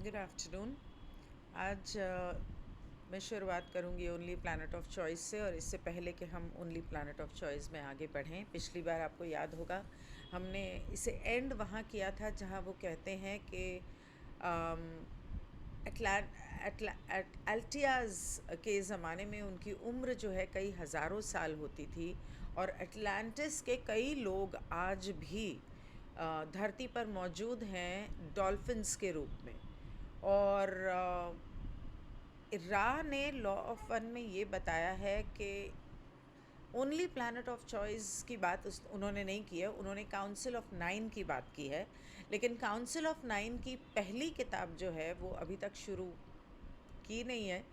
Good afternoon. आज मैं शुरुआत करूंगी ओनली प्लैनेट ऑफ चॉइस से, और इससे पहले कि हम ओनली प्लैनेट ऑफ चॉइस में आगे बढ़ें, पिछली बार आपको याद होगा हमने इसे एंड वहाँ किया था जहाँ वो कहते हैं कि अल्टियाज़ के ज़माने में उनकी उम्र जो है कई हज़ारों साल होती थी, और अटलांटिस के कई लोग आज भी धरती पर मौजूद हैं डॉल्फिन्स के रूप में। और रा ने लॉ ऑफ वन में ये बताया है कि ओनली प्लैनेट ऑफ चॉइस की बात उन्होंने नहीं की है, उन्होंने काउंसिल ऑफ 9 की बात की है। लेकिन काउंसिल ऑफ 9 की पहली किताब जो है वो अभी तक शुरू की नहीं है।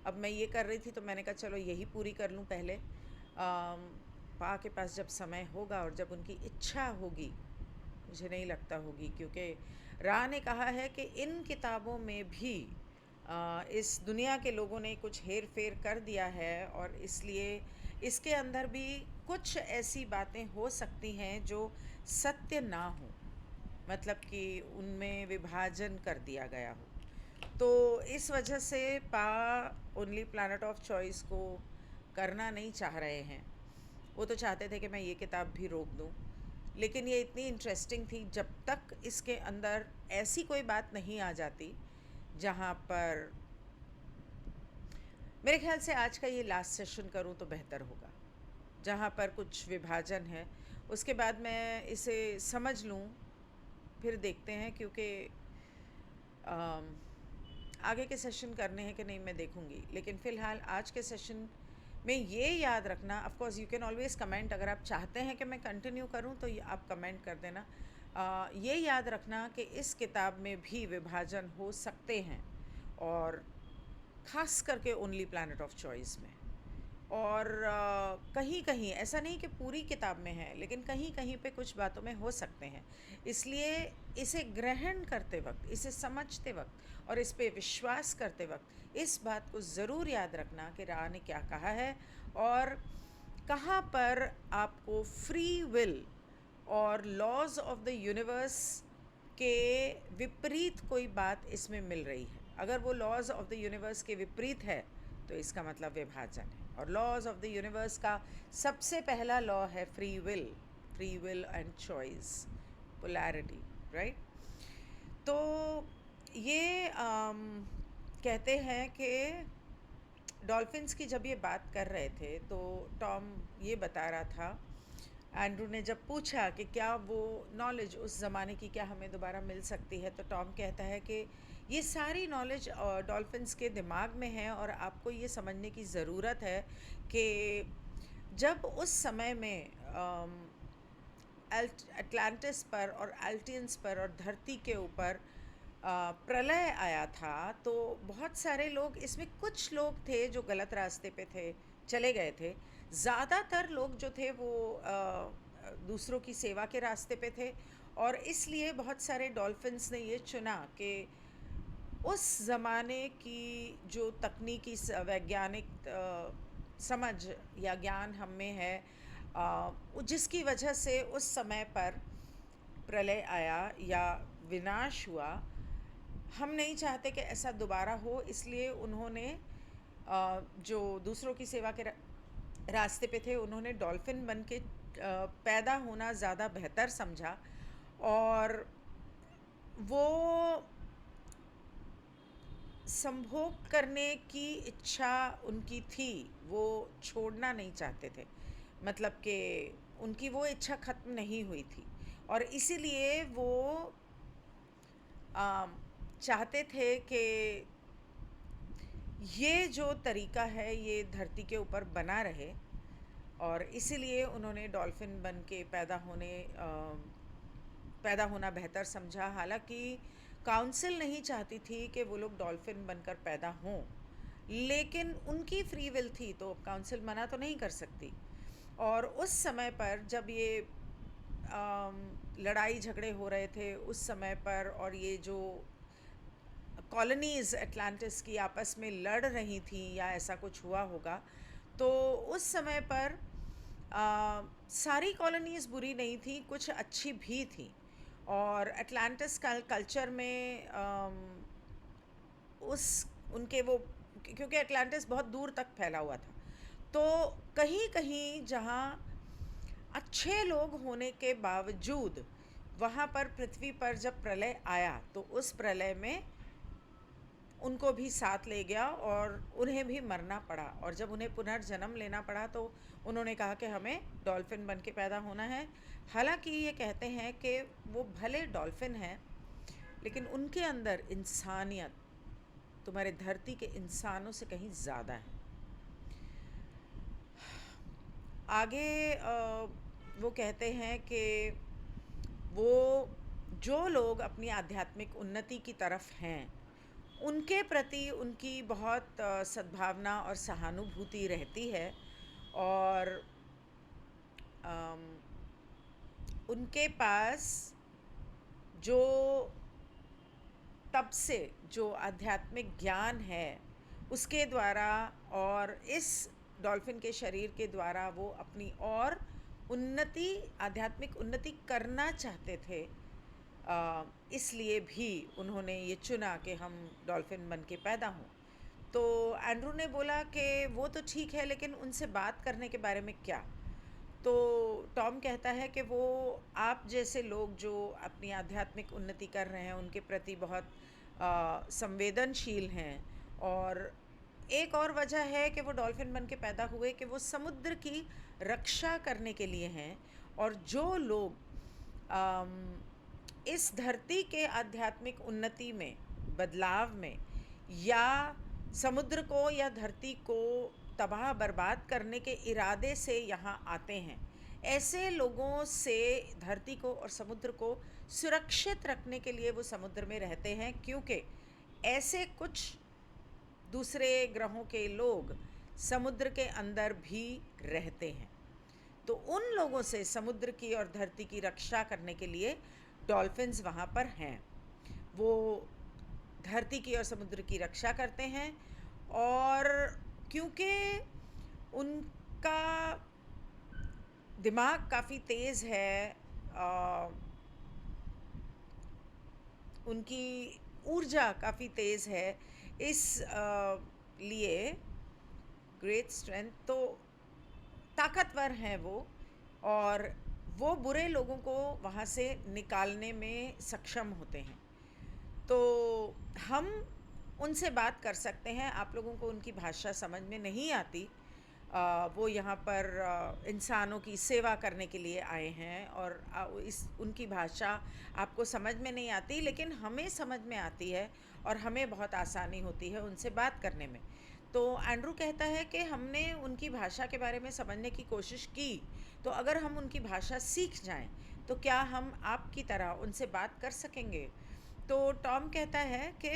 अब मैं ये कर रही थी तो मैंने कहा चलो यही पूरी कर लूँ पहले। पा के पास जब समय होगा और जब उनकी इच्छा होगी, मुझे नहीं लगता होगी, क्योंकि रा ने कहा है कि इन किताबों में भी इस दुनिया के लोगों ने कुछ हेर फेर कर दिया है, और इसलिए इसके अंदर भी कुछ ऐसी बातें हो सकती हैं जो सत्य ना हो, मतलब कि उनमें विभाजन कर दिया गया हो। तो इस वजह से पा ओनली प्लैनेट ऑफ चॉइस को करना नहीं चाह रहे हैं। वो तो चाहते थे कि मैं ये किताब भी रोक दूँ, लेकिन ये इतनी इंटरेस्टिंग थी, जब तक इसके अंदर ऐसी कोई बात नहीं आ जाती जहाँ पर, मेरे ख्याल से आज का ये लास्ट सेशन करूँ तो बेहतर होगा, जहाँ पर कुछ विभाजन है। उसके बाद मैं इसे समझ लूँ, फिर देखते हैं, क्योंकि आगे के सेशन करने हैं कि नहीं मैं देखूँगी। लेकिन फ़िलहाल आज के सेशन में ये याद रखना, of course you can always comment, अगर आप चाहते हैं कि मैं कंटिन्यू करूँ तो आप कमेंट कर देना। ये याद रखना कि इस किताब में भी विभाजन हो सकते हैं, और ख़ास करके ओनली प्लैनेट ऑफ चॉइस में। और कहीं कहीं ऐसा नहीं कि पूरी किताब में है, लेकिन कहीं कहीं पे कुछ बातों में हो सकते हैं। इसलिए इसे ग्रहण करते वक्त, इसे समझते वक्त और इस पे विश्वास करते वक्त इस बात को ज़रूर याद रखना कि रा ने क्या कहा है, और कहाँ पर आपको फ्री विल और लॉज ऑफ द यूनिवर्स के विपरीत कोई बात इसमें मिल रही है। अगर वो लॉज ऑफ द यूनिवर्स के विपरीत है तो इसका मतलब विभाजन है। और लॉज ऑफ द यूनिवर्स का सबसे पहला लॉ है free will and choice, polarity, right. तो ये कहते हैं कि डॉल्फिन्स की जब ये बात कर रहे थे तो टॉम ये बता रहा था, एंड्रू ने जब पूछा कि क्या वो नॉलेज उस ज़माने की क्या हमें दोबारा मिल सकती है, तो टॉम कहता है कि ये सारी नॉलेज डॉल्फिन्स के दिमाग में है, और आपको ये समझने की ज़रूरत है कि जब उस समय में अटलांटिस पर और अल्टियंस पर और धरती के ऊपर प्रलय आया था, तो बहुत सारे लोग, इसमें कुछ लोग थे जो गलत रास्ते पे थे, चले गए थे। ज़्यादातर लोग जो थे वो दूसरों की सेवा के रास्ते पे थे, और इसलिए बहुत सारे डॉल्फिन्स ने ये चुना कि उस ज़माने की जो तकनीकी वैज्ञानिक समझ या ज्ञान हम में है, जिसकी वजह से उस समय पर प्रलय आया या विनाश हुआ, हम नहीं चाहते कि ऐसा दोबारा हो। इसलिए उन्होंने जो दूसरों की सेवा के रास्ते पे थे, उन्होंने डॉल्फिन बन के पैदा होना ज़्यादा बेहतर समझा, और वो संभोग करने की इच्छा उनकी थी, वो छोड़ना नहीं चाहते थे, मतलब कि उनकी वो इच्छा ख़त्म नहीं हुई थी, और इसीलिए वो चाहते थे कि ये जो तरीका है ये धरती के ऊपर बना रहे, और इसीलिए उन्होंने डॉल्फिन बन के पैदा होना बेहतर समझा। हालांकि काउंसिल नहीं चाहती थी कि वो लोग डॉल्फिन बनकर पैदा हों, लेकिन उनकी फ्री विल थी, तो काउंसिल मना तो नहीं कर सकती। और उस समय पर जब ये लड़ाई झगड़े हो रहे थे उस समय पर, और ये जो कॉलोनीज़ अटलांटिस की आपस में लड़ रही थी या ऐसा कुछ हुआ होगा, तो उस समय पर सारी कॉलोनीज़ बुरी नहीं थी, कुछ अच्छी भी थी। और अटलांटिस कल्चर में उस उनके वो, क्योंकि अटलांटिस बहुत दूर तक फैला हुआ था, तो कहीं कहीं जहाँ अच्छे लोग होने के बावजूद वहाँ पर पृथ्वी पर जब प्रलय आया तो उस प्रलय में उनको भी साथ ले गया और उन्हें भी मरना पड़ा। और जब उन्हें पुनर्जन्म लेना पड़ा तो उन्होंने कहा कि हमें डॉल्फिन बन के पैदा होना है। हालांकि ये कहते हैं कि वो भले डॉल्फिन हैं लेकिन उनके अंदर इंसानियत तुम्हारे धरती के इंसानों से कहीं ज़्यादा है। आगे वो कहते हैं कि वो जो लोग अपनी आध्यात्मिक उन्नति की तरफ हैं उनके प्रति उनकी बहुत सद्भावना और सहानुभूति रहती है, और उनके पास जो तब से जो आध्यात्मिक ज्ञान है उसके द्वारा और इस डॉल्फिन के शरीर के द्वारा वो अपनी और उन्नति, आध्यात्मिक उन्नति करना चाहते थे। इसलिए भी उन्होंने ये चुना कि हम डॉल्फिन बन के पैदा हों। तो एंड्रू ने बोला कि वो तो ठीक है लेकिन उनसे बात करने के बारे में क्या। तो टॉम कहता है कि वो आप जैसे लोग जो अपनी आध्यात्मिक उन्नति कर रहे हैं उनके प्रति बहुत संवेदनशील हैं, और एक और वजह है कि वो डॉल्फिन बन के पैदा हुए कि वो समुद्र की रक्षा करने के लिए हैं। और जो लोग इस धरती के आध्यात्मिक उन्नति में, बदलाव में, या समुद्र को या धरती को तबाह बर्बाद करने के इरादे से यहाँ आते हैं, ऐसे लोगों से धरती को और समुद्र को सुरक्षित रखने के लिए वो समुद्र में रहते हैं, क्योंकि ऐसे कुछ दूसरे ग्रहों के लोग समुद्र के अंदर भी रहते हैं। तो उन लोगों से समुद्र की और धरती की रक्षा करने के लिए डॉल्फिन्स वहाँ पर हैं। वो धरती की और समुद्र की रक्षा करते हैं, और क्योंकि उनका दिमाग काफ़ी तेज़ है, उनकी ऊर्जा काफ़ी तेज़ है, इस लिए ग्रेट स्ट्रेंथ, तो ताकतवर हैं वो, और वो बुरे लोगों को वहाँ से निकालने में सक्षम होते हैं। तो हम उनसे बात कर सकते हैं। आप लोगों को उनकी भाषा समझ में नहीं आती, वो यहाँ पर इंसानों की सेवा करने के लिए आए हैं, और उनकी भाषा आपको समझ में नहीं आती, लेकिन हमें समझ में आती है और हमें बहुत आसानी होती है उनसे बात करने में। तो एंड्रू कहता है कि हमने उनकी भाषा के बारे में समझने की कोशिश की, तो अगर हम उनकी भाषा सीख जाएं तो क्या हम आपकी तरह उनसे बात कर सकेंगे। तो टॉम कहता है कि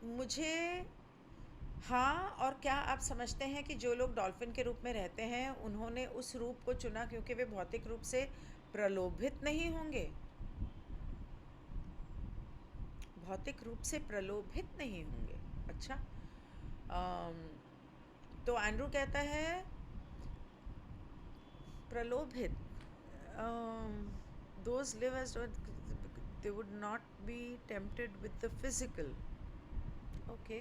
मुझे, हाँ, और क्या आप समझते हैं कि जो लोग डॉल्फिन के रूप में रहते हैं उन्होंने उस रूप को चुना क्योंकि वे भौतिक रूप से प्रलोभित नहीं होंगे? भौतिक रूप से प्रलोभित नहीं होंगे। अच्छा। तो एंड्रू कहता है प्रलोभित, those live as they would not be tempted with the physical. Okay.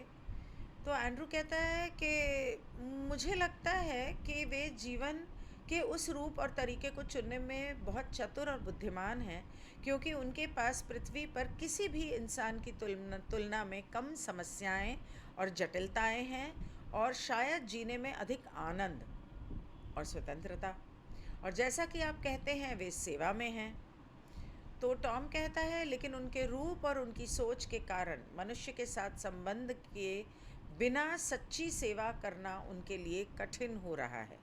तो एंड्रू कहता है कि मुझे लगता है कि वे जीवन के उस रूप और तरीके को चुनने में बहुत चतुर और बुद्धिमान हैं, क्योंकि उनके पास पृथ्वी पर किसी भी इंसान की तुलना में कम समस्याएं और जटिलताएं हैं, और शायद जीने में अधिक आनंद और स्वतंत्रता। और जैसा कि आप कहते हैं वे सेवा में हैं। तो टॉम कहता है लेकिन उनके रूप और उनकी सोच के कारण मनुष्य के साथ संबंध के बिना सच्ची सेवा करना उनके लिए कठिन हो रहा है।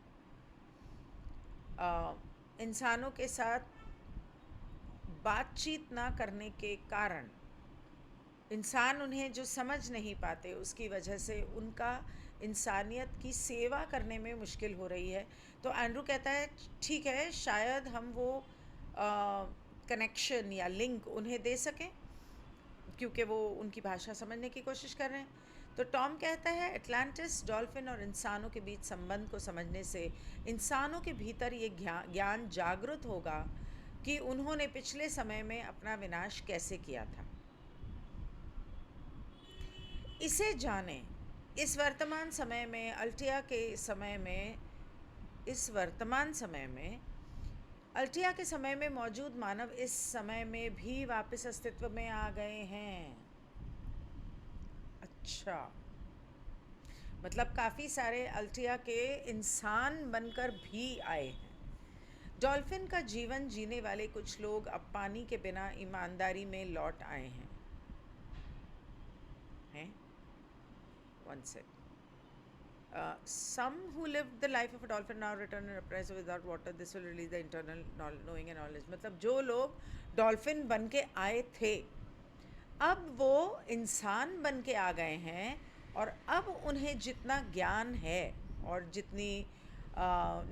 इंसानों के साथ बातचीत ना करने के कारण इंसान उन्हें जो समझ नहीं पाते, उसकी वजह से उनका इंसानियत की सेवा करने में मुश्किल हो रही है। तो एंड्रू कहता है ठीक है, शायद हम वो कनेक्शन या लिंक उन्हें दे सकें क्योंकि वो उनकी भाषा समझने की कोशिश कर रहे हैं। तो टॉम कहता है एटलांटिस डॉल्फिन और इंसानों के बीच संबंध को समझने से इंसानों के भीतर ये ज्ञान जागृत होगा कि उन्होंने पिछले समय में अपना विनाश कैसे किया था। इसे जानें। इस वर्तमान समय में, अल्टिया के समय में, इस वर्तमान समय में, अल्टिया के समय में मौजूद मानव इस समय में भी वापस अस्तित्व में आ गए हैं। अच्छा, मतलब काफ़ी सारे अल्टिया के इंसान बनकर भी आए हैं। डॉल्फिन का जीवन जीने वाले कुछ लोग अब पानी के बिना ईमानदारी में लौट आए हैं। One sec. Some who lived the life of a dolphin now return and uprise without water. This will release the internal knowing and knowledge. मतलब जो लोग डॉल्फिन बन के आए थे, अब वो इंसान बन के आ गए हैं, और अब उन्हें जितना ज्ञान है और जितनी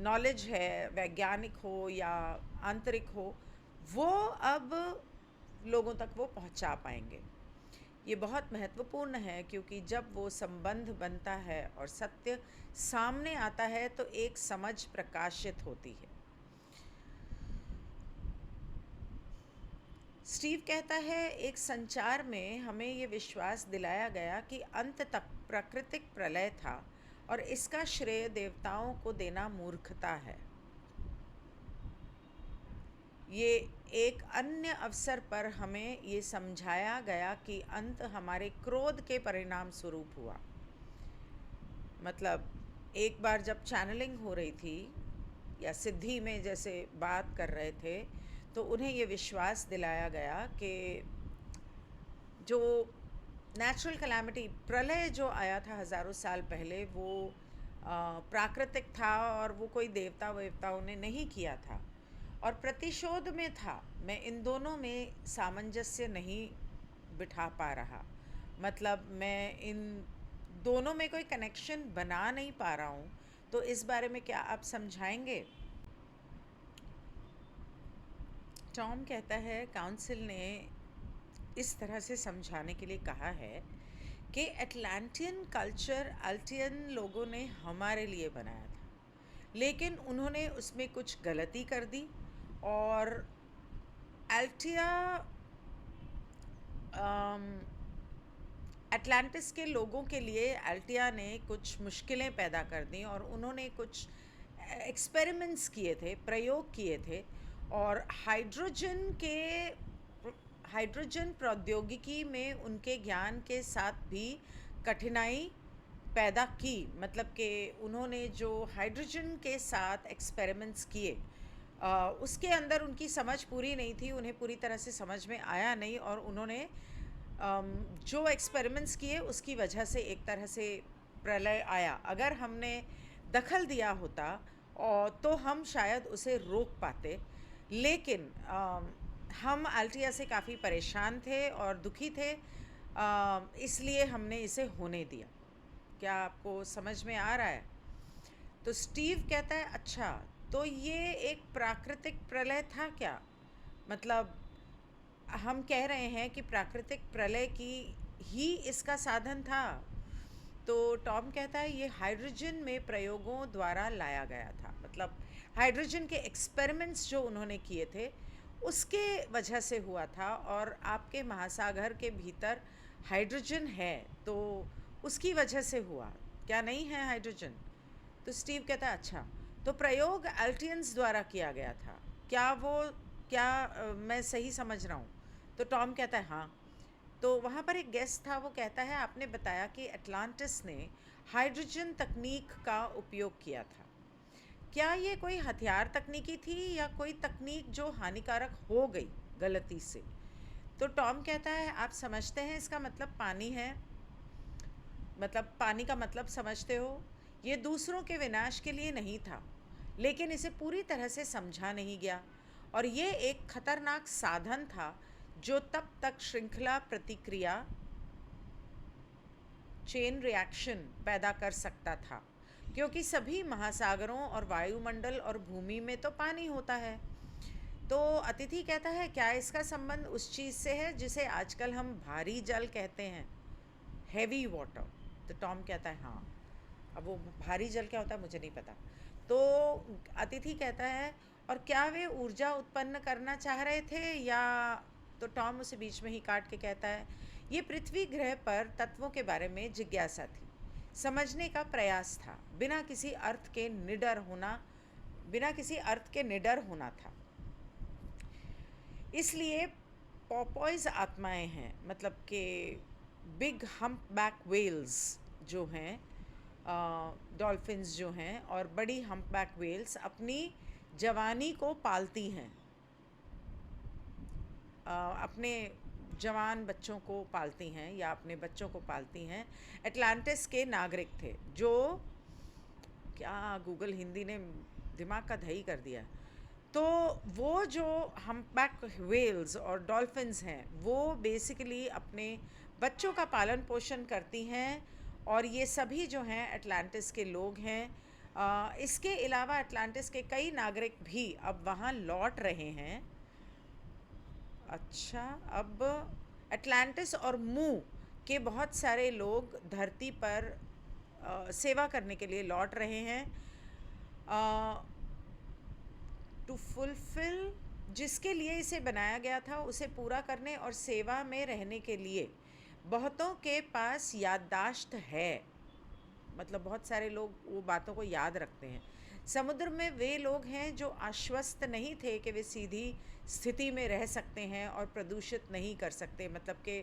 नॉलेज है, वैज्ञानिक हो या आंतरिक हो, वो अब लोगों तक वो पहुंचा पाएंगे। ये बहुत महत्वपूर्ण है, क्योंकि जब वो संबंध बनता है और सत्य सामने आता है तो एक समझ प्रकाशित होती है। स्टीव कहता है, एक संचार में हमें ये विश्वास दिलाया गया कि अंत तक प्राकृतिक प्रलय था और इसका श्रेय देवताओं को देना मूर्खता है। ये एक अन्य अवसर पर हमें ये समझाया गया कि अंत हमारे क्रोध के परिणाम स्वरूप हुआ। मतलब एक बार जब चैनलिंग हो रही थी या सिद्धि में जैसे बात कर रहे थे, तो उन्हें ये विश्वास दिलाया गया कि जो नेचुरल कैलामिटी, प्रलय जो आया था हज़ारों साल पहले, वो प्राकृतिक था और वो कोई देवता वेवताओं ने नहीं किया था और प्रतिशोध में था। मैं इन दोनों में सामंजस्य नहीं बिठा पा रहा। मतलब मैं इन दोनों में कोई कनेक्शन बना नहीं पा रहा हूँ। तो इस बारे में क्या आप समझाएंगे? टॉम कहता है, काउंसिल ने इस तरह से समझाने के लिए कहा है कि एटलांटियन कल्चर अल्टियन लोगों ने हमारे लिए बनाया था, लेकिन उन्होंने उसमें कुछ गलती कर दी और अल्टिया अटलांटिस के लोगों के लिए अल्टिया ने कुछ मुश्किलें पैदा कर दी और उन्होंने कुछ एक्सपेरिमेंट्स किए थे, प्रयोग किए थे, और हाइड्रोजन प्रौद्योगिकी में उनके ज्ञान के साथ भी कठिनाई पैदा की। मतलब कि उन्होंने जो हाइड्रोजन के साथ एक्सपेरिमेंट्स किए, उसके अंदर उनकी समझ पूरी नहीं थी, उन्हें पूरी तरह से समझ में आया नहीं, और उन्होंने जो एक्सपेरिमेंट्स किए उसकी वजह से एक तरह से प्रलय आया। अगर हमने दखल दिया होता और तो हम शायद उसे रोक पाते, लेकिन हम अल्टिया से काफ़ी परेशान थे और दुखी थे, इसलिए हमने इसे होने दिया। क्या आपको समझ में आ रहा है? तो स्टीव कहता है, अच्छा, तो ये एक प्राकृतिक प्रलय था क्या? मतलब हम कह रहे हैं कि प्राकृतिक प्रलय की ही इसका साधन था। तो टॉम कहता है, ये हाइड्रोजन में प्रयोगों द्वारा लाया गया था। मतलब हाइड्रोजन के एक्सपेरिमेंट्स जो उन्होंने किए थे उसके वजह से हुआ था, और आपके महासागर के भीतर हाइड्रोजन है तो उसकी वजह से हुआ, क्या नहीं है हाइड्रोजन? तो स्टीव कहता है, अच्छा, तो प्रयोग अल्टियंस द्वारा किया गया था, क्या मैं सही समझ रहा हूँ? तो टॉम कहता है, हाँ। तो वहाँ पर एक गेस्ट था, वो कहता है, आपने बताया कि अटलांटिस ने हाइड्रोजन तकनीक का उपयोग किया था। क्या ये कोई हथियार तकनीकी थी या कोई तकनीक जो हानिकारक हो गई गलती से? तो टॉम कहता है, आप समझते हैं इसका मतलब पानी है, मतलब पानी का मतलब समझते हो? ये दूसरों के विनाश के लिए नहीं था, लेकिन इसे पूरी तरह से समझा नहीं गया, और ये एक खतरनाक साधन था जो तब तक श्रृंखला प्रतिक्रिया, चेन रिएक्शन पैदा कर सकता था, क्योंकि सभी महासागरों और वायुमंडल और भूमि में तो पानी होता है। तो अतिथि कहता है, क्या इसका संबंध उस चीज़ से है जिसे आजकल हम भारी जल कहते हैं, हैवी वाटर? तो टॉम कहता है, हाँ। अब वो भारी जल क्या होता है मुझे नहीं पता। तो अतिथि कहता है, और क्या वे ऊर्जा उत्पन्न करना चाह रहे थे या? तो टॉम उसे बीच में ही काट के कहता है, ये पृथ्वी ग्रह पर तत्वों के बारे में जिज्ञासा थी, समझने का प्रयास था, बिना किसी अर्थ के निडर होना था। इसलिए पॉपॉइज आत्माएं हैं, मतलब कि बिग हम्पबैक वेल्स जो हैं, डॉल्फिन्स जो हैं, और बड़ी हम्पबैक वेल्स अपनी जवानी को पालती हैं, अपने जवान बच्चों को पालती हैं या अपने बच्चों को पालती हैं। एटलांटिस के नागरिक थे जो, क्या गूगल हिंदी ने दिमाग का दही कर दिया। तो वो जो हम्पबैक वेल्स और डॉल्फिन्स हैं वो बेसिकली अपने बच्चों का पालन पोषण करती हैं, और ये सभी जो हैं एटलांटिस के लोग हैं। इसके अलावा एटलांटिस के कई नागरिक भी अब वहाँ लौट रहे हैं। अच्छा, अब एटलांटिस और मू के बहुत सारे लोग धरती पर सेवा करने के लिए लौट रहे हैं, टू फुलफिल, जिसके लिए इसे बनाया गया था उसे पूरा करने और सेवा में रहने के लिए। बहुतों के पास याददाश्त है, मतलब बहुत सारे लोग वो बातों को याद रखते हैं। समुद्र में वे लोग हैं जो आश्वस्त नहीं थे कि वे सीधी स्थिति में रह सकते हैं और प्रदूषित नहीं कर सकते, मतलब कि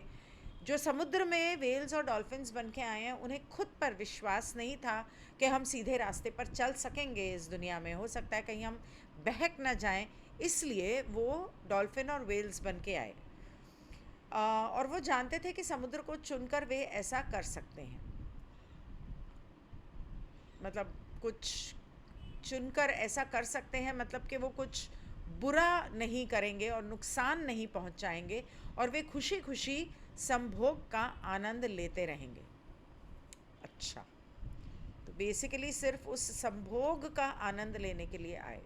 जो समुद्र में वेल्स और डॉल्फिन्स बन के आए हैं उन्हें खुद पर विश्वास नहीं था कि हम सीधे रास्ते पर चल सकेंगे इस दुनिया में, हो सकता है कहीं हम बहक ना जाएं, इसलिए वो डॉल्फिन और वेल्स बन के आए। और वो जानते थे कि समुद्र को चुनकर वे ऐसा कर सकते हैं, मतलब कुछ चुनकर ऐसा कर सकते हैं, मतलब कि वो कुछ बुरा नहीं करेंगे और नुकसान नहीं पहुंचाएंगे, और वे खुशी खुशी संभोग का आनंद लेते रहेंगे। अच्छा, तो बेसिकली सिर्फ उस संभोग का आनंद लेने के लिए आए।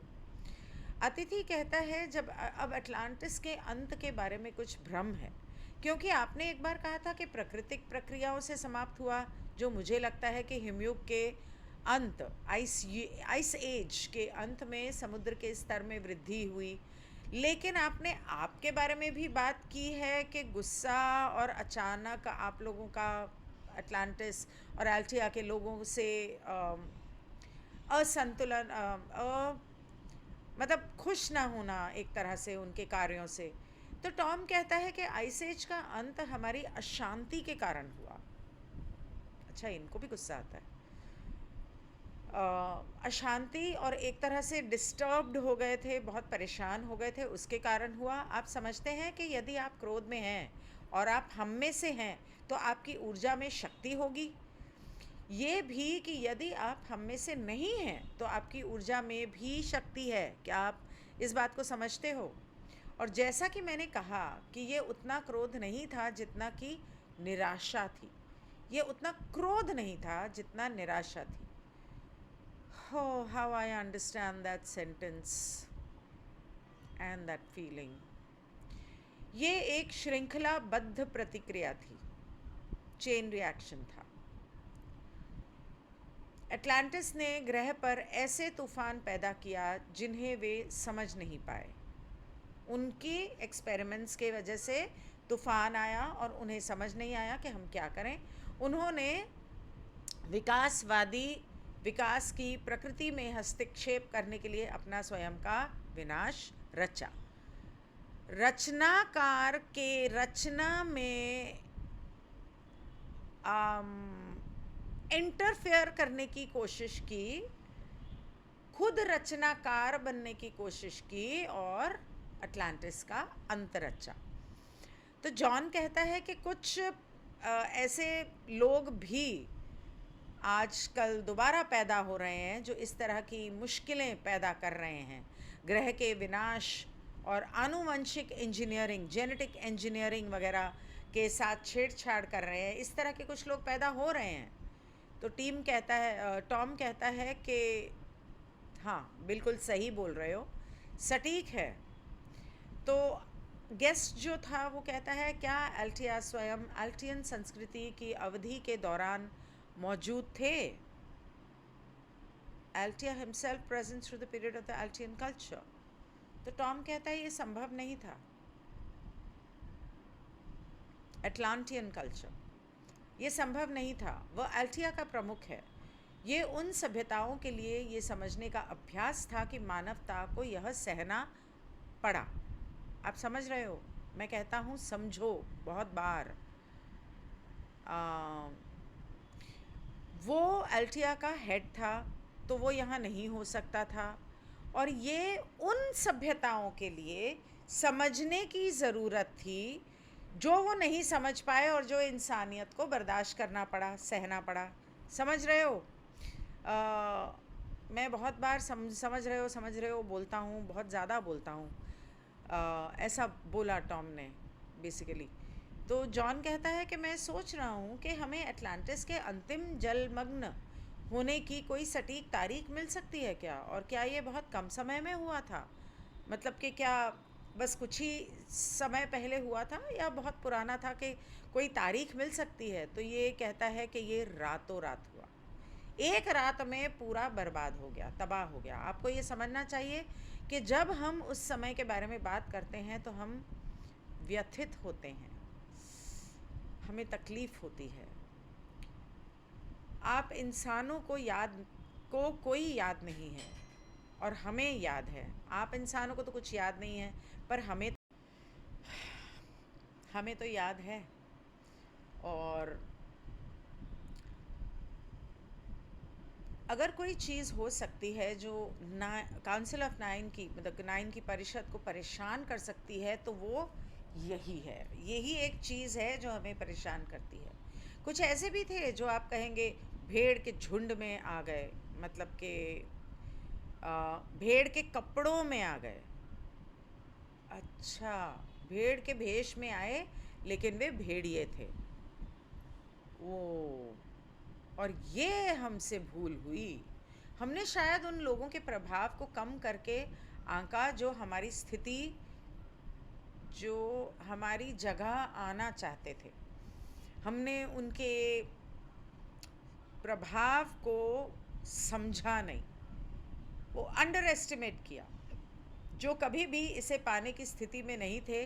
अतिथि कहता है, जब अब अटलांटिस के अंत के बारे में कुछ भ्रम है, क्योंकि आपने एक बार कहा था कि प्राकृतिक प्रक्रियाओं से समाप्त हुआ, जो मुझे लगता है कि हिमयुग के अंत, आइस एज के अंत में समुद्र के स्तर में वृद्धि हुई। लेकिन आपने आपके बारे में भी बात की है कि गुस्सा और अचानक आप लोगों का अटलांटिस और एल्टिया के लोगों से असंतुलन, मतलब खुश ना होना एक तरह से उनके कार्यों से। तो टॉम कहता है कि आइस एज का अंत हमारी अशांति के कारण हुआ। अच्छा, इनको भी गुस्सा आता है। अशांति और एक तरह से डिस्टर्ब्ड हो गए थे, बहुत परेशान हो गए थे, उसके कारण हुआ। आप समझते हैं कि यदि आप क्रोध में हैं और आप हम में से हैं तो आपकी ऊर्जा में शक्ति होगी। ये भी कि यदि आप हम में से नहीं हैं तो आपकी ऊर्जा में भी शक्ति है। क्या आप इस बात को समझते हो? और जैसा कि मैंने कहा कि ये उतना क्रोध नहीं था जितना कि निराशा थी, ये उतना क्रोध नहीं था जितना निराशा थी। Oh, how I understand that sentence and that feeling. ये एक श्रृंखलाबद्ध प्रतिक्रिया थी, चेन रिएक्शन था। एटलांटिस ने ग्रह पर ऐसे तूफान पैदा किया जिन्हें वे समझ नहीं पाए। उनकी एक्सपेरिमेंट्स के वजह से तूफान आया और उन्हें समझ नहीं आया कि हम क्या करें। उन्होंने विकास की प्रकृति में हस्तक्षेप करने के लिए अपना स्वयं का विनाश रचा। रचनाकार के रचना में इंटरफेयर करने की कोशिश की, खुद रचनाकार बनने की कोशिश की और अटलांटिस का अंत रचा। तो जॉन कहता है कि कुछ ऐसे लोग भी आजकल दोबारा पैदा हो रहे हैं जो इस तरह की मुश्किलें पैदा कर रहे हैं, ग्रह के विनाश और आनुवंशिक इंजीनियरिंग, जेनेटिक इंजीनियरिंग वगैरह के साथ छेड़छाड़ कर रहे हैं। इस तरह के कुछ लोग पैदा हो रहे हैं। तो टॉम कहता है कि हाँ, बिल्कुल सही बोल रहे हो, सटीक है। तो गेस्ट जो था वो कहता है, क्या एल्टिया स्वयं एल्टियन संस्कृति की अवधि के दौरान मौजूद थे? Altia himself present through the period of the Altian culture. तो टॉम कहता है ये संभव नहीं था। अटलांटियन कल्चर, ये संभव नहीं था। वह अल्टिया का प्रमुख है। ये उन सभ्यताओं के लिए ये समझने का अभ्यास था कि मानवता को यह सहना पड़ा। आप समझ रहे हो? मैं कहता हूँ समझो बहुत बार। वो अल्टिया का हेड था, तो वो यहाँ नहीं हो सकता था, और ये उन सभ्यताओं के लिए समझने की ज़रूरत थी जो वो नहीं समझ पाए और जो इंसानियत को बर्दाश्त करना पड़ा, सहना पड़ा। समझ रहे हो? मैं बहुत बार समझ रहे हो बोलता हूँ, बहुत ज़्यादा बोलता हूँ। ऐसा बोला टॉम ने बेसिकली। तो जॉन कहता है कि मैं सोच रहा हूँ कि हमें अटलांटिस के अंतिम जलमग्न होने की कोई सटीक तारीख मिल सकती है क्या, और क्या ये बहुत कम समय में हुआ था? मतलब कि क्या बस कुछ ही समय पहले हुआ था, या बहुत पुराना था कि कोई तारीख मिल सकती है? तो ये कहता है कि ये रातों रात हुआ, एक रात में पूरा बर्बाद हो गया, तबाह हो गया। आपको ये समझना चाहिए कि जब हम उस समय के बारे में बात करते हैं तो हम व्यथित होते हैं, हमें तकलीफ़ होती है। आप इंसानों को कोई याद नहीं है, और हमें याद है। आप इंसानों को तो कुछ याद नहीं है, पर हमें तो याद है। और अगर कोई चीज़ हो सकती है जो काउंसिल ऑफ 9 की, मतलब 9 की परिषद को परेशान कर सकती है, तो वो यही है। यही एक चीज़ है जो हमें परेशान करती है। कुछ ऐसे भी थे जो आप कहेंगे भेड़ के झुंड में आ गए, मतलब कि भेड़ के कपड़ों में आ गए। अच्छा, भेड़ के भेष में आए, लेकिन वे भेड़िए थे। वो, और ये हमसे भूल हुई। हमने शायद उन लोगों के प्रभाव को कम करके आंका जो हमारी स्थिति, जो हमारी जगह आना चाहते थे। हमने उनके प्रभाव को समझा नहीं, वो अंडर एस्टिमेट किया। जो कभी भी इसे पाने की स्थिति में नहीं थे,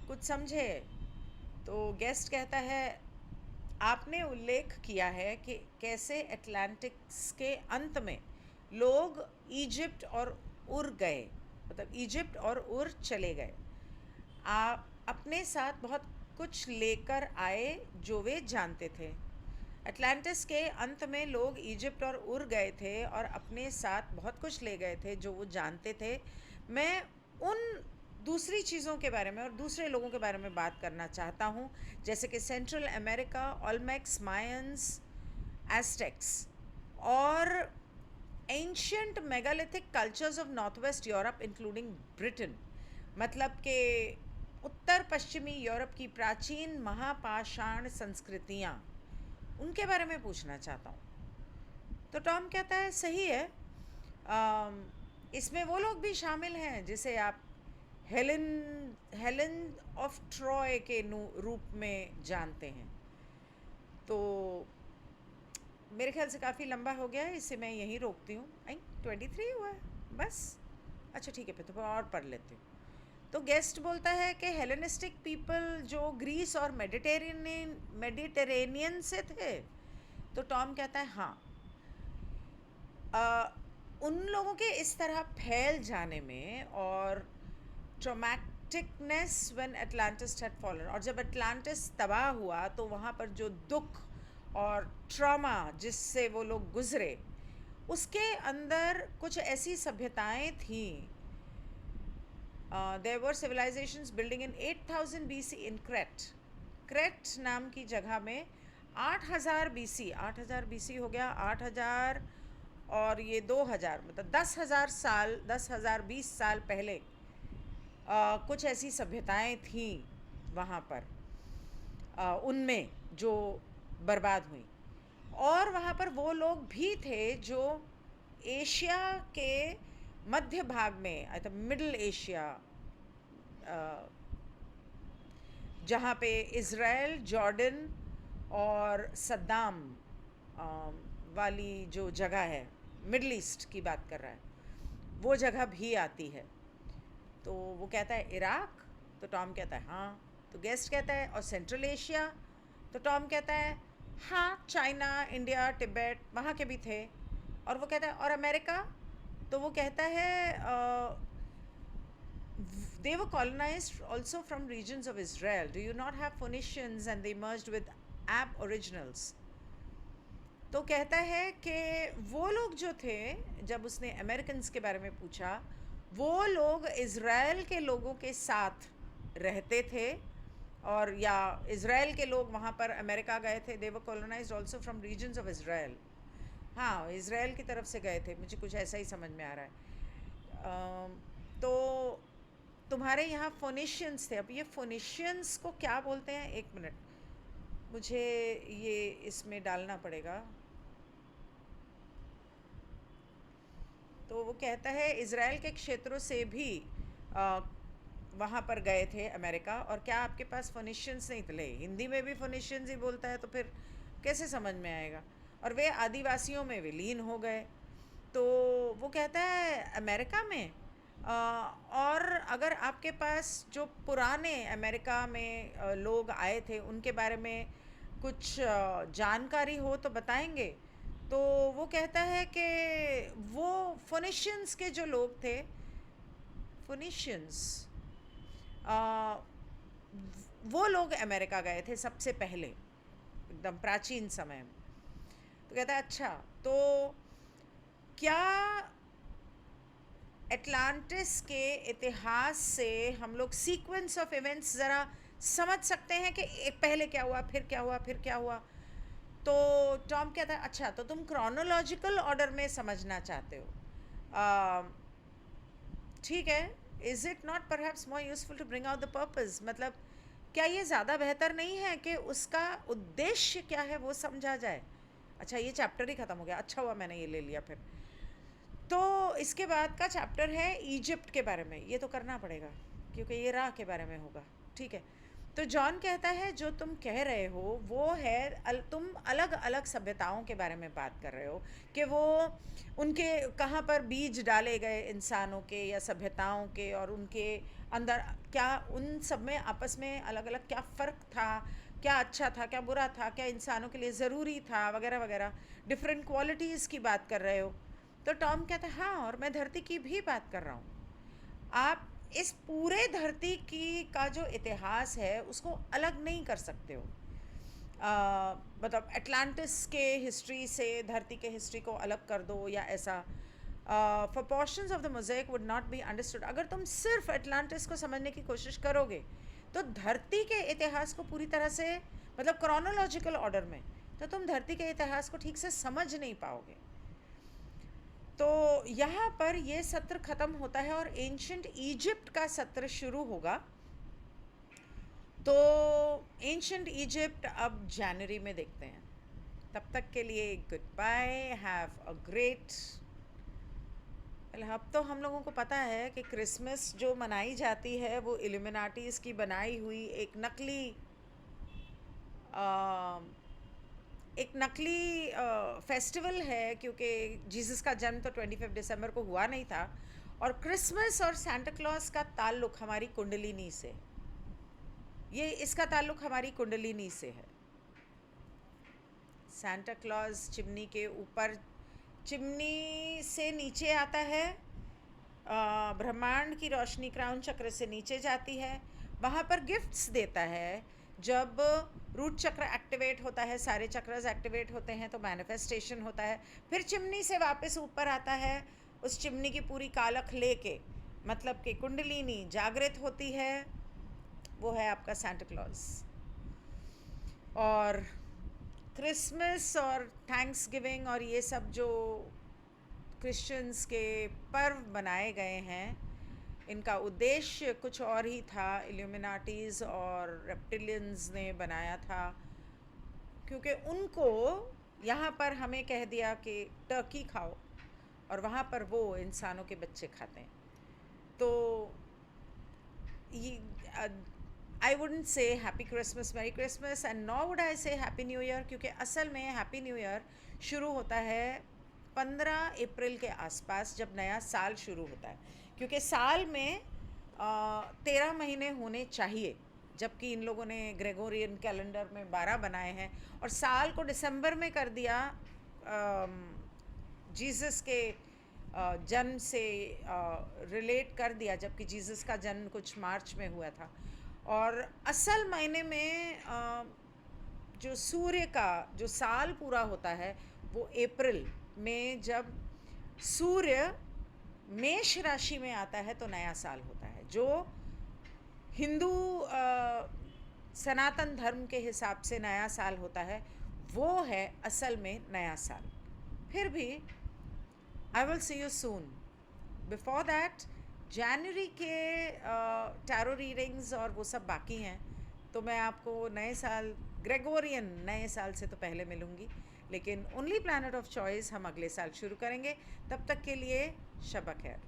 कुछ समझे। तो गेस्ट कहता है, आपने उल्लेख किया है कि कैसे अटलांटिक्स के अंत में लोग इजिप्ट और उर गए, मतलब इजिप्ट और उर चले गए। आप अपने साथ बहुत कुछ लेकर आए जो वे जानते थे। अटलांटिस के अंत में लोग इजिप्ट और उर गए थे और अपने साथ बहुत कुछ ले गए थे जो वो जानते थे। मैं उन दूसरी चीज़ों के बारे में और दूसरे लोगों के बारे में बात करना चाहता हूँ, जैसे कि central America, Olmecs, Mayans, Aztecs और ancient megalithic cultures of north west Europe including Britain. मतलब कि उत्तर पश्चिमी यूरोप की प्राचीन महापाषाण संस्कृतियाँ, उनके बारे में पूछना चाहता हूँ। तो टॉम कहता है सही है, इसमें वो लोग भी शामिल हैं जिसे आप हेलेन ऑफ ट्रॉय के रूप में जानते हैं। तो मेरे ख्याल से काफ़ी लंबा हो गया है, इसे मैं यहीं रोकती हूँ। 23 हुआ है बस। अच्छा ठीक है, फिर तो और पढ़ लेती हूँ। तो गेस्ट बोलता है कि हेलेनिस्टिक पीपल जो ग्रीस और मेडिटेरेनियन से थे। तो टॉम कहता है हाँ, उन लोगों के इस तरह फैल जाने में और ट्रॉमेटिकनेस व्हेन अटलांटिस हैड फॉलन, और जब अटलांटिस तबाह हुआ तो वहाँ पर जो दुख और ट्रॉमा जिससे वो लोग गुजरे, उसके अंदर कुछ ऐसी सभ्यताएं थीं। There were civilizations building in 8000 BC in crate नाम की जगह में 8000 BC, 8000 BC हो गया, 8000 और ये 2000, मतलब 10,000 साल, 10,020 साल पहले कुछ ऐसी सभ्यताएं थीं वहाँ पर, उनमें जो बर्बाद हुई। और वहाँ पर वो लोग भी थे जो एशिया के मध्य भाग में, मिडल एशिया, जहाँ पे इज़राइल, जॉर्डन और सद्दाम वाली जो जगह है, मिडल ईस्ट की बात कर रहा है, वो जगह भी आती है। तो वो कहता है इराक, तो टॉम कहता है हाँ। तो गेस्ट कहता है और सेंट्रल एशिया, तो टॉम कहता है हाँ, चाइना, इंडिया, तिब्बत, वहाँ के भी थे। और वो कहता है और अमेरिका, तो वो कहता है they were colonized also from regions of Israel. Do you not have Phoenicians and they merged with aboriginals? तो कहता है कि वो लोग जो थे, जब उसने अमेरिकन्स के बारे में पूछा, वो लोग इज़राइल के लोगों के साथ रहते थे, और या इज़राइल के लोग वहाँ पर अमेरिका गए थे। They were colonised also from regions of Israel. हाँ, इज़राइल की तरफ से गए थे, मुझे कुछ ऐसा ही समझ में आ रहा है। तो तुम्हारे यहाँ फोनिशियंस थे। अब ये फोनिशियंस को क्या बोलते हैं, एक मिनट, मुझे ये इसमें डालना पड़ेगा। तो वो कहता है इज़राइल के क्षेत्रों से भी वहाँ पर गए थे अमेरिका, और क्या आपके पास फोनिशियंस नहीं थे? हिंदी में भी फोनिशियंस ही बोलता है, तो फिर कैसे समझ में आएगा? और वे आदिवासियों में विलीन हो गए। तो वो कहता है अमेरिका में और अगर आपके पास जो पुराने अमेरिका में लोग आए थे उनके बारे में कुछ जानकारी हो तो बताएंगे। तो वो कहता है कि वो फोनिशियंस के जो लोग थे, फोनिशियंस, वो लोग अमेरिका गए थे सबसे पहले, एकदम प्राचीन समय में। तो कहता है अच्छा, तो क्या एटलांटिस के इतिहास से हम लोग सीक्वेंस ऑफ इवेंट्स ज़रा समझ सकते हैं कि पहले क्या हुआ, फिर क्या हुआ, फिर क्या हुआ? तो टॉम कहता है अच्छा, तो तुम क्रोनोलॉजिकल ऑर्डर में समझना चाहते हो। ठीक है, is it not perhaps more useful to bring out the purpose? मतलब क्या ये ज़्यादा बेहतर नहीं है कि उसका उद्देश्य क्या है वो समझा जाए? अच्छा, ये चैप्टर ही ख़त्म हो गया, अच्छा हुआ मैंने ये ले लिया फिर। तो इसके बाद का चैप्टर है इजिप्ट के बारे में। ये तो करना पड़ेगा क्योंकि ये राह के बारे में होगा। ठीक है, तो जॉन कहता है जो तुम कह रहे हो वो है तुम अलग अलग सभ्यताओं के बारे में बात कर रहे हो कि वो उनके कहाँ पर बीज डाले गए इंसानों के या सभ्यताओं के, और उनके अंदर क्या उन सब में आपस में अलग अलग क्या फ़र्क था, क्या अच्छा था, क्या बुरा था, क्या इंसानों के लिए ज़रूरी था, वगैरह वगैरह, डिफरेंट क्वालिटीज़ की बात कर रहे हो। तो टॉम कहता है हाँ, और मैं धरती की भी बात कर रहा हूँ। आप इस पूरे धरती की का जो इतिहास है उसको अलग नहीं कर सकते हो। मतलब एटलांटिस के हिस्ट्री से धरती के हिस्ट्री को अलग कर दो या ऐसा। For portions of the mosaic would not be understood. अगर तुम सिर्फ एटलांटिस को समझने की कोशिश करोगे तो धरती के इतिहास को पूरी तरह से, मतलब क्रोनोलॉजिकल ऑर्डर में, तो तुम धरती के इतिहास को ठीक से समझ नहीं पाओगे। तो यहाँ पर ये सत्र ख़त्म होता है और एंशंट इजिप्ट का सत्र शुरू होगा। तो एंशंट इजिप्ट अब जनवरी में देखते हैं। तब तक के लिए goodbye, have a great. अब तो हम लोगों को पता है कि क्रिसमस जो मनाई जाती है वो इल्यूमिनाटीज़ की बनाई हुई एक नकली फेस्टिवल है, क्योंकि जीसस का जन्म तो 25 दिसंबर को हुआ नहीं था। और क्रिसमस और सांता क्लॉज का ताल्लुक़ हमारी कुंडलिनी से, ये इसका ताल्लुक़ हमारी कुंडलिनी से है। सांता क्लॉज चिमनी के ऊपर, चिमनी से नीचे आता है, ब्रह्मांड की रोशनी क्राउन चक्र से नीचे जाती है, वहाँ पर गिफ्ट्स देता है। जब रूट चक्र एक्टिवेट होता है, सारे चक्रस एक्टिवेट होते हैं, तो मैनिफेस्टेशन होता है। फिर चिमनी से वापस ऊपर आता है, उस चिमनी की पूरी कालख लेके, मतलब कि कुंडलिनी जागृत होती है, वो है आपका सांता क्लॉज। और क्रिसमस और थैंक्स गिविंग और ये सब जो क्रिश्चियंस के पर्व बनाए गए हैं, इनका उद्देश्य कुछ और ही था। इल्यूमिनाटीज़ और रेप्टिलियंस ने बनाया था, क्योंकि उनको यहाँ पर हमें कह दिया कि टर्की खाओ, और वहाँ पर वो इंसानों के बच्चे खाते हैं। तो I wouldn't say happy Christmas, merry Christmas, and नॉ वुड आई से हैप्पी न्यू ईयर, क्योंकि असल में हैप्पी न्यू ईयर शुरू होता है 15 अप्रैल के आसपास, जब नया साल शुरू होता है। क्योंकि साल में 13 महीने होने चाहिए, जबकि इन लोगों ने ग्रेगोरियन कैलेंडर में 12 बनाए हैं और साल को दिसंबर में कर दिया जीसस के जन्म से रिलेट कर दिया, जबकि जीसस का जन्म कुछ मार्च में हुआ था। और असल महीने में जो सूर्य का जो साल पूरा होता है वो अप्रैल में, जब सूर्य मेष राशि में आता है तो नया साल होता है, जो हिंदू सनातन धर्म के हिसाब से नया साल होता है, वो है असल में नया साल। फिर भी I will see you soon. Before that जनवरी के टैरो रीडिंग्स और वो सब बाकी हैं, तो मैं आपको नए साल, ग्रेगोरियन नए साल से तो पहले मिलूँगी, लेकिन ओनली प्लैनेट ऑफ चॉइस हम अगले साल शुरू करेंगे। तब तक के लिए शब खैर।